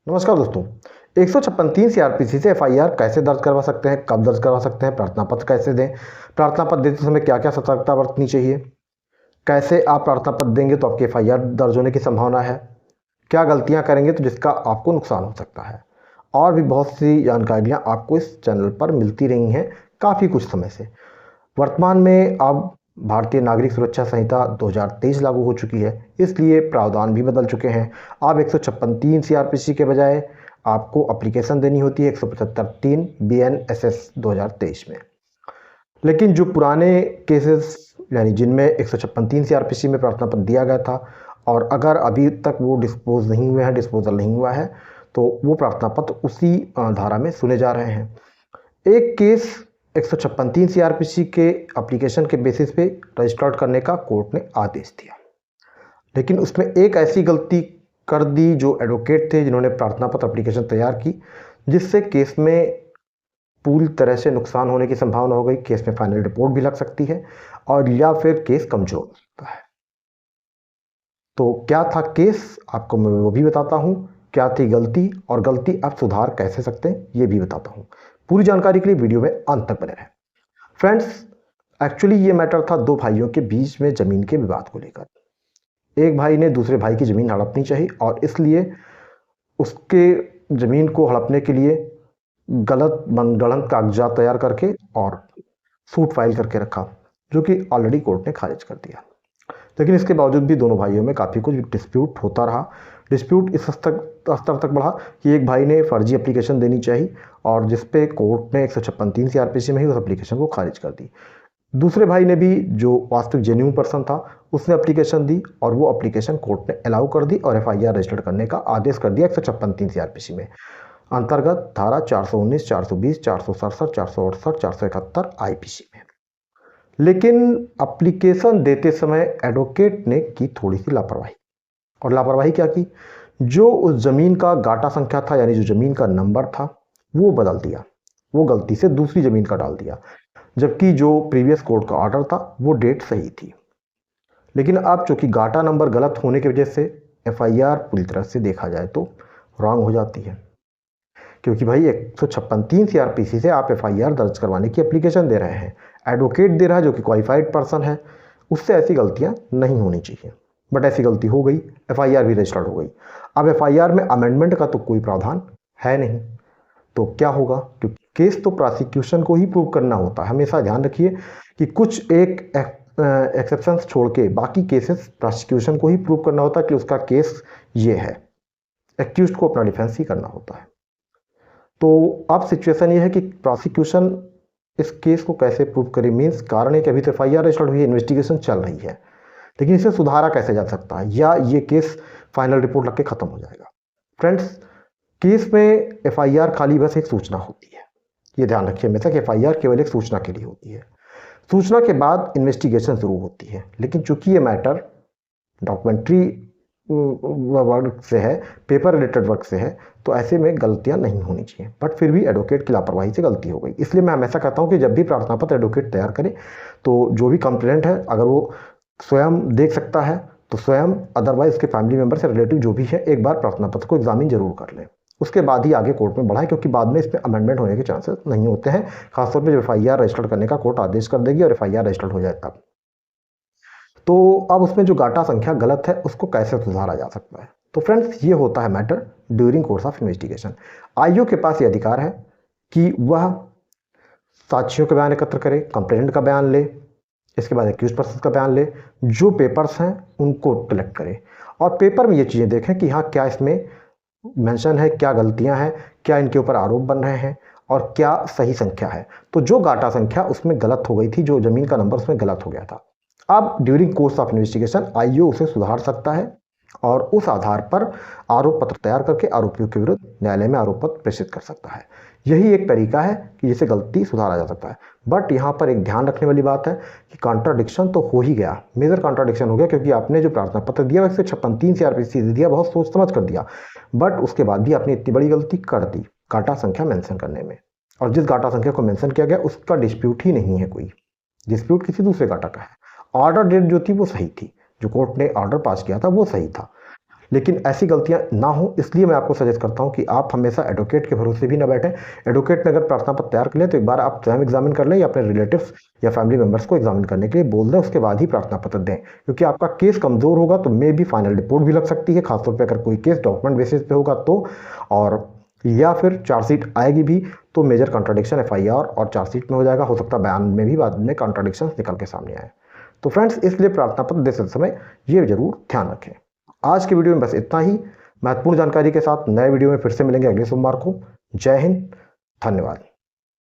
नमस्कार दोस्तों। 156(3) सीआरपीसी से एफआईआर कैसे दर्ज करवा सकते हैं, कब दर्ज करवा सकते हैं, प्रार्थना पत्र कैसे दें, प्रार्थना पत्र देते समय क्या क्या सतर्कता बरतनी चाहिए, कैसे आप प्रार्थना पत्र देंगे तो आपकी एफआईआर दर्ज होने की संभावना है, क्या गलतियां करेंगे तो जिसका आपको नुकसान हो सकता है, और भी बहुत सी जानकारियां आपको इस चैनल पर मिलती रही हैं काफ़ी कुछ समय से। वर्तमान में अब भारतीय नागरिक सुरक्षा संहिता 2023 लागू हो चुकी है, इसलिए प्रावधान भी बदल चुके हैं। अब 156(3) सीआरपीसी के बजाय आपको एप्लीकेशन देनी होती है 175(3) बीएनएसएस 2023 में। लेकिन जो पुराने केसेस यानी जिनमें 156(3) सीआरपीसी में प्रार्थना पत्र दिया गया था और अगर अभी तक वो डिस्पोज नहीं हुए हैं, डिस्पोजल नहीं हुआ है, तो वो प्रार्थना पत्र उसी धारा में सुने जा रहे हैं। एक केस 156(3) सीआरपीसी के एप्लीकेशन के बेसिस पे रजिस्टर्ड करने का कोर्ट ने आदेश दिया, लेकिन उसमें एक ऐसी गलती कर दी जो एडवोकेट थे जिन्होंने प्रार्थना पत्र एप्लीकेशन तैयार की, जिससे केस में पूरी तरह से नुकसान होने की संभावना हो गई। केस में फाइनल रिपोर्ट भी लग सकती है और या फिर केस कमजोर हो सकता है। तो क्या था केस, आपको मैं वो भी बताता हूँ, क्या थी गलती और गलती आप सुधार कैसे सकते हैं ये भी बताता हूँ। पूरी जानकारी के लिए वीडियो में अंत तक बने रहें। फ्रेंड्स, एक्चुअली ये मैटर था दो भाइयों के बीच में ज़मीन के विवाद को लेकर। एक भाई ने दूसरे भाई की ज़मीन हड़पनी चाहिए और इसलिए उसके ज़मीन को हड़पने के लिए गलत मनगढ़ंत कागजात तैयार करके और सूट फाइल करके रखा, जो कि ऑलरेडी कोर्ट ने खारिज कर दिया। लेकिन इसके बावजूद भी दोनों भाइयों में काफ़ी कुछ डिस्प्यूट होता रहा। डिस्प्यूट इस स्तर तक बढ़ा कि एक भाई ने फर्जी एप्लीकेशन देनी चाहिए और जिस पे कोर्ट ने 156(3) सीआरपीसी में ही उस एप्लीकेशन को खारिज कर दी। दूसरे भाई ने भी, जो वास्तविक जेन्युइन पर्सन था, उसने एप्लीकेशन दी और वो एप्लीकेशन कोर्ट ने अलाउ कर दी और एफआईआर रजिस्टर्ड करने का आदेश कर दिया 156(3) सीआरपीसी में अंतर्गत धारा 419, 420, 467, 468, 471 आईपीसी में। लेकिन एप्लीकेशन देते समय एडवोकेट ने की थोड़ी सी लापरवाही। और लापरवाही क्या की, जो उस ज़मीन का गाटा संख्या था यानी जो ज़मीन का नंबर था वो बदल दिया, वो गलती से दूसरी ज़मीन का डाल दिया, जबकि जो प्रीवियस कोर्ट का ऑर्डर था वो डेट सही थी। लेकिन अब चूंकि गाटा नंबर गलत होने की वजह से एफआईआर पूरी तरह से देखा जाए तो रॉन्ग हो जाती है, क्योंकि भाई 156(3) सीआरपीसी से आप एफआईआर दर्ज करवाने की एप्लीकेशन दे रहे हैं, एडवोकेट दे रहा है जो कि क्वालिफाइड पर्सन है, उससे ऐसी गलतियां नहीं होनी चाहिए। बट ऐसी गलती हो गई, एफआईआर भी रजिस्टर्ड हो गई। अब एफआईआर में अमेंडमेंट का तो कोई प्रावधान है नहीं, तो क्या होगा, क्योंकि केस तो प्रोसिक्यूशन को ही प्रूव करना होता है। हमेशा ध्यान रखिए कि कुछ एक एक्सेप्शंस छोड़ के बाकी केसेस प्रोसिक्यूशन को ही प्रूव करना होता है कि उसका केस ये है, एक्यूज्ड को अपना डिफेंस ही करना होता है। तो अब सिचुएशन ये है कि प्रोसिक्यूशन इस केस को कैसे प्रूव करे, मीन्स कारण है कि अभी तो एफआईआर रजिस्टर्ड हुई है, इन्वेस्टिगेशन चल रही है, लेकिन इसे सुधारा कैसे जा सकता है या ये केस फाइनल रिपोर्ट लग के खत्म हो जाएगा। फ्रेंड्स, केस में एफआईआर खाली बस एक सूचना होती है, ये ध्यान रखिए हमेशा कि एफआईआर केवल एक सूचना के लिए होती है। सूचना के बाद इन्वेस्टिगेशन शुरू होती है, लेकिन चूंकि ये मैटर डॉक्यूमेंट्री वर्क से है, पेपर रिलेटेड वर्क से है, तो ऐसे में गलतियां नहीं होनी चाहिए। बट फिर भी एडवोकेट की लापरवाही से गलती हो गई। इसलिए मैं हमेशा कहता हूं कि जब भी प्रार्थना पत्र एडवोकेट तैयार करे तो जो भी कंप्लेंट है अगर वो स्वयं देख सकता है तो स्वयं, अदरवाइज उसके फैमिली मेम्बर से रिलेटिव जो भी है, एक बार प्रार्थना पत्र को एग्जामिन जरूर कर ले, उसके बाद ही आगे कोर्ट में बढ़ाए, क्योंकि बाद में इसमें अमेंडमेंट होने के चांसेस नहीं होते हैं, खासतौर पर जब एफआईआर रजिस्टर्ड करने का कोर्ट आदेश कर देगी और एफआईआर रजिस्टर्ड हो जाए तब। तो अब उसमें जो गाटा संख्या गलत है उसको कैसे सुधारा जा सकता है। तो फ्रेंड्स, ये होता है matter during course of investigation. IO के पास ये अधिकार है कि वह साक्षियों का बयान एकत्र करे, कंप्लेनेंट का बयान ले, इसके बाद एक्यूज पर्सन का बयान ले, जो पेपर्स हैं उनको कलेक्ट करे और पेपर में ये चीज़ें देखें कि हाँ क्या इसमें मेंशन है, क्या गलतियां हैं, क्या इनके ऊपर आरोप बन रहे हैं और क्या सही संख्या है। तो जो गाटा संख्या उसमें गलत हो गई थी, जो जमीन का नंबर उसमें गलत हो गया था, अब during course of investigation IO उसे सुधार सकता है और उस आधार पर आरोप पत्र तैयार करके आरोपियों के विरुद्ध न्यायालय में आरोप पत्र प्रेषित कर सकता है। यही एक तरीका है कि जिससे गलती सुधारा जा सकता है। बट यहाँ पर एक ध्यान रखने वाली बात है कि कॉन्ट्राडिक्शन तो हो ही गया, मेजर कॉन्ट्राडिक्शन हो गया, क्योंकि आपने जो प्रार्थना पत्र दिया वैसे 156(3) सीआरपीसी दिया, बहुत सोच समझ कर दिया, बट उसके बाद भी आपने इतनी बड़ी गलती कर दी गाटा संख्या मेंशन करने में। और जिस गाटा संख्या को मेंशन किया गया उसका डिस्प्यूट ही नहीं है, कोई डिस्प्यूट किसी दूसरे गाटा का है। ऑर्डर डेट जो थी वो सही थी, जो कोर्ट ने ऑर्डर पास किया था वो सही था, लेकिन ऐसी गलतियां ना हो इसलिए मैं आपको सजेस्ट करता हूं कि आप हमेशा एडवोकेट के भरोसे भी ना बैठें। एडवोकेट ने अगर प्रार्थना पत्र तैयार कर लिया तो एक बार आप स्वयं एग्जामिन कर लें या अपने रिलेटिव्स या फैमिली मेंबर्स को एग्जामिन करने के लिए बोल दें, उसके बाद ही प्रार्थना पत्र दें। क्योंकि आपका केस कमज़ोर होगा तो मे भी फाइनल रिपोर्ट भी लग सकती है, खासतौर पर अगर कोई केस डॉक्यूमेंट बेसिस पे होगा तो। और या फिर चार्जशीट आएगी भी तो मेजर कॉन्ट्राडिक्शन एफआईआर और चार्जशीट में हो जाएगा, हो सकता है बयान में भी बाद में कॉन्ट्राडिक्शन निकल के सामने आए। तो फ्रेंड्स, इसलिए प्रार्थना पत्र देते समय ये जरूर ध्यान रखें। आज की वीडियो में बस इतना ही। महत्वपूर्ण जानकारी के साथ नए वीडियो में फिर से मिलेंगे अगले सोमवार को। जय हिंद, धन्यवाद।